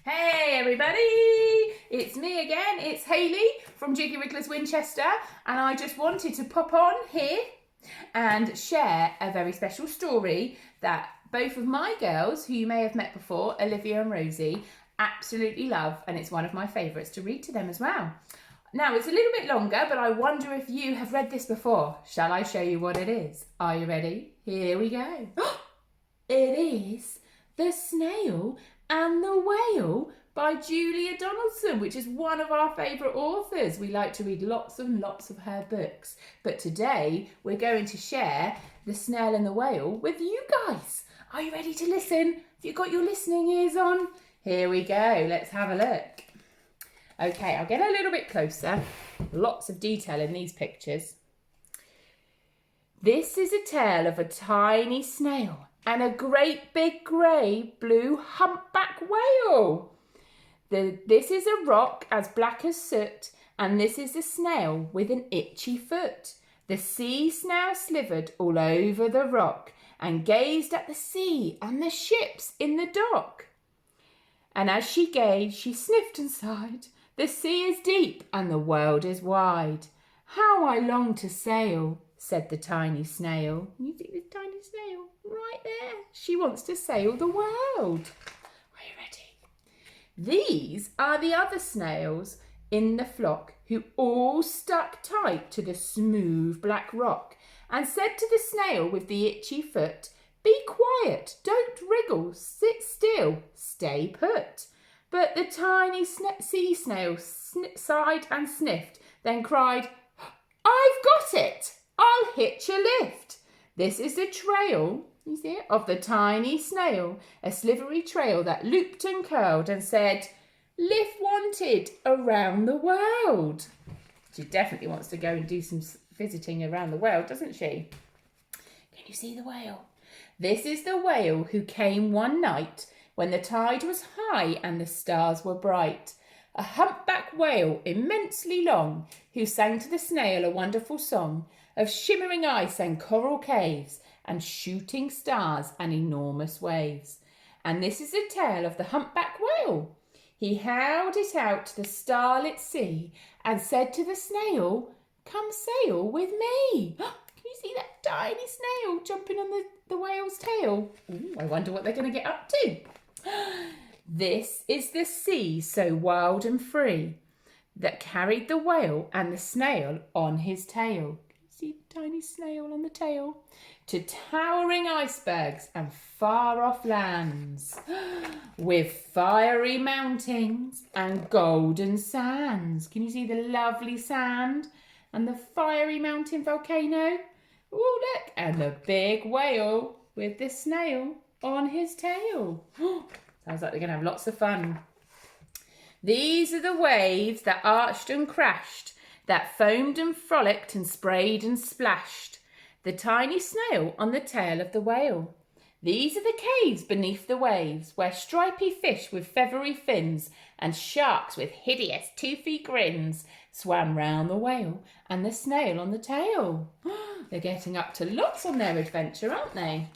Hey everybody, it's me again, it's Hayley from Jiggy Winchester, and I just wanted to pop on here and share a very special story that both of my girls, who you may have met before, Olivia and Rosie, absolutely love, and it's one of my favourites to read to them as well. Now, it's a little bit longer, but I wonder if you have read this before. Shall I show you what it is? Are you ready? Here we go. It is The Snail and the Whale by Julia Donaldson, which is one of our favourite authors. We like to read lots and lots of her books. But today we're going to share The Snail and the Whale with you guys. Are you ready to listen? Have you got your listening ears on? Here we go. Let's have a look. Okay, I'll get a little bit closer. Lots of detail in these pictures. This is a tale of a tiny snail and a great big grey blue humpback whale. This is a rock as black as soot, and this is a snail with an itchy foot. The sea snail slithered all over the rock and gazed at the sea and the ships in the dock. And as she gazed, she sniffed and sighed. The sea is deep and the world is wide. How I long to sail, said the tiny snail. You see this tiny snail right there? She wants to sail the world. Are you ready? These are the other snails in the flock who all stuck tight to the smooth black rock and said to the snail with the itchy foot, "Be quiet, don't wriggle, sit still, stay put." But the tiny sea snail sighed and sniffed, then cried, "I've got it! I'll hitch a lift." This is the trail, you see it, of the tiny snail, a slivery trail that looped and curled and said, "Lift wanted around the world." She definitely wants to go and do some visiting around the world, doesn't she? Can you see the whale? This is the whale who came one night when the tide was high and the stars were bright. A humpback whale immensely long, who sang to the snail a wonderful song of shimmering ice and coral caves and shooting stars and enormous waves. And this is a tale of the humpback whale. He held it out to the starlit sea and said to the snail, "Come sail with me." Can you see that tiny snail jumping on the whale's tail? Ooh, I wonder what they're going to get up to. This is the sea so wild and free that carried the whale and the snail on his tail. Can you see the tiny snail on the tail? To towering icebergs and far off lands with fiery mountains and golden sands. Can you see the lovely sand and the fiery mountain volcano? Oh, look, and the big whale with the snail on his tail. Sounds like they're going to have lots of fun. These are the waves that arched and crashed, that foamed and frolicked and sprayed and splashed. The tiny snail on the tail of the whale. These are the caves beneath the waves, where stripy fish with feathery fins and sharks with hideous toothy grins swam round the whale and the snail on the tail. They're getting up to lots on their adventure, aren't they?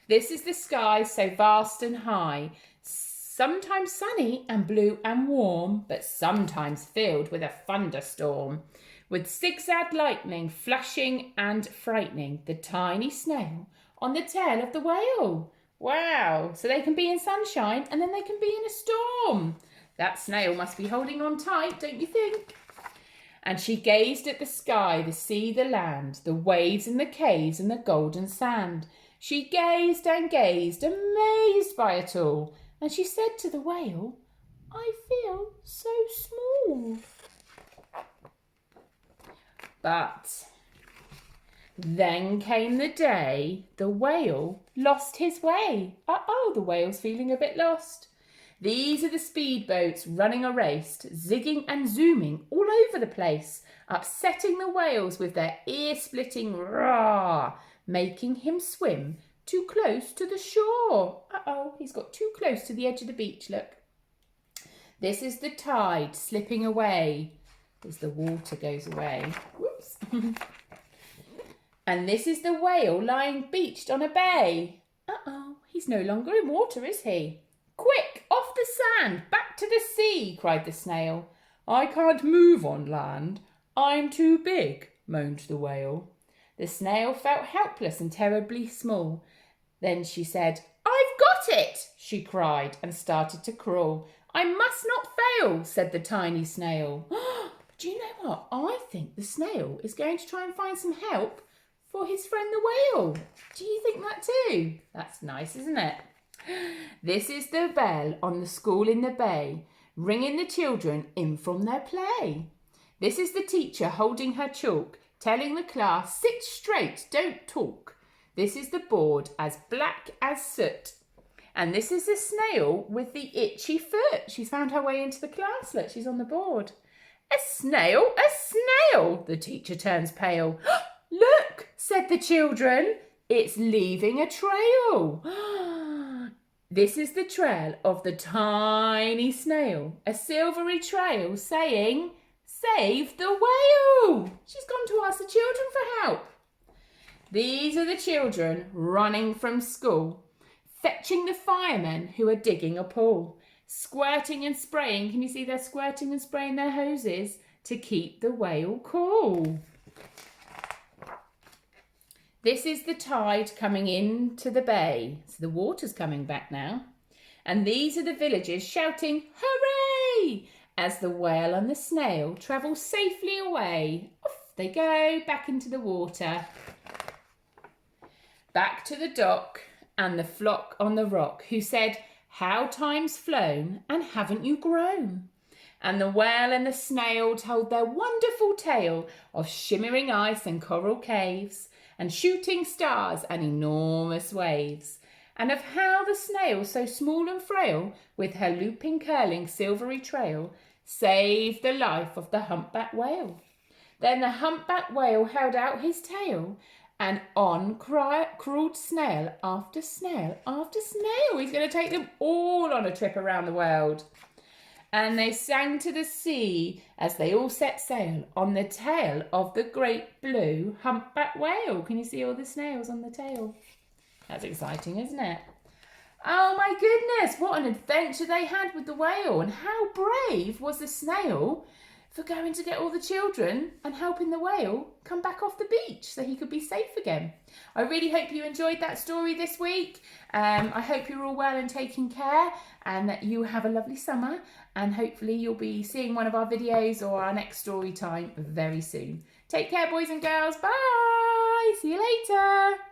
This is the sky so vast and high, sometimes sunny and blue and warm, but sometimes filled with a thunderstorm, with zigzag lightning flashing and frightening the tiny snail on the tail of the whale. Wow, so they can be in sunshine and then they can be in a storm. That snail must be holding on tight, don't you think? And she gazed at the sky, the sea, the land, the waves and the caves and the golden sand. She gazed and gazed, amazed by it all, and she said to the whale, "I feel so small." But then came the day the whale lost his way. Uh-oh, the whale's feeling a bit lost. These are the speedboats running a race, zigging and zooming all over the place, upsetting the whales with their ear-splitting roar, making him swim too close to the shore. Uh-oh, he's got too close to the edge of the beach, look. This is the tide slipping away as the water goes away. Whoops. And this is the whale lying beached on a bay. Uh-oh, he's no longer in water, is he? Quick, off the land, back to the sea, cried the snail. I can't move on land. I'm too big, moaned the whale. The snail felt helpless and terribly small. Then she said, I've got it, she cried, and started to crawl. I must not fail, said the tiny snail. Do you know what? I think the snail is going to try and find some help for his friend the whale. Do you think that too? That's nice, isn't it? This is the bell on the school in the bay, ringing the children in from their play. This is the teacher holding her chalk, telling the class, sit straight, don't talk. This is the board as black as soot. And this is the snail with the itchy foot. She's found her way into the class. Look, she's on the board. A snail, a snail. The teacher turns pale. Look, said the children. It's leaving a trail. This is the trail of the tiny snail. A silvery trail saying, save the whale. She's gone to ask the children for help. These are the children running from school, fetching the firemen who are digging a pool, squirting and spraying. Can you see they're squirting and spraying their hoses to keep the whale cool? This is the tide coming into the bay. So the water's coming back now. And these are the villagers shouting, hooray! As the whale and the snail travel safely away. Off they go, back into the water. Back to the dock and the flock on the rock, who said, how time's flown and haven't you grown? And the whale and the snail told their wonderful tale of shimmering ice and coral caves and shooting stars and enormous waves, and of how the snail, so small and frail, with her looping, curling, silvery trail, saved the life of the humpback whale. Then the humpback whale held out his tail, and on crawled snail after snail after snail. He's going to take them all on a trip around the world. And they sang to the sea as they all set sail on the tail of the great blue humpback whale. Can you see all the snails on the tail? That's exciting, isn't it? Oh my goodness, what an adventure they had with the whale. And how brave was the snail for going to get all the children and helping the whale come back off the beach so he could be safe again. I really hope you enjoyed that story this week. I hope you're all well and taking care, and that you have a lovely summer, and hopefully you'll be seeing one of our videos or our next story time very soon. Take care, boys and girls. Bye. See you later.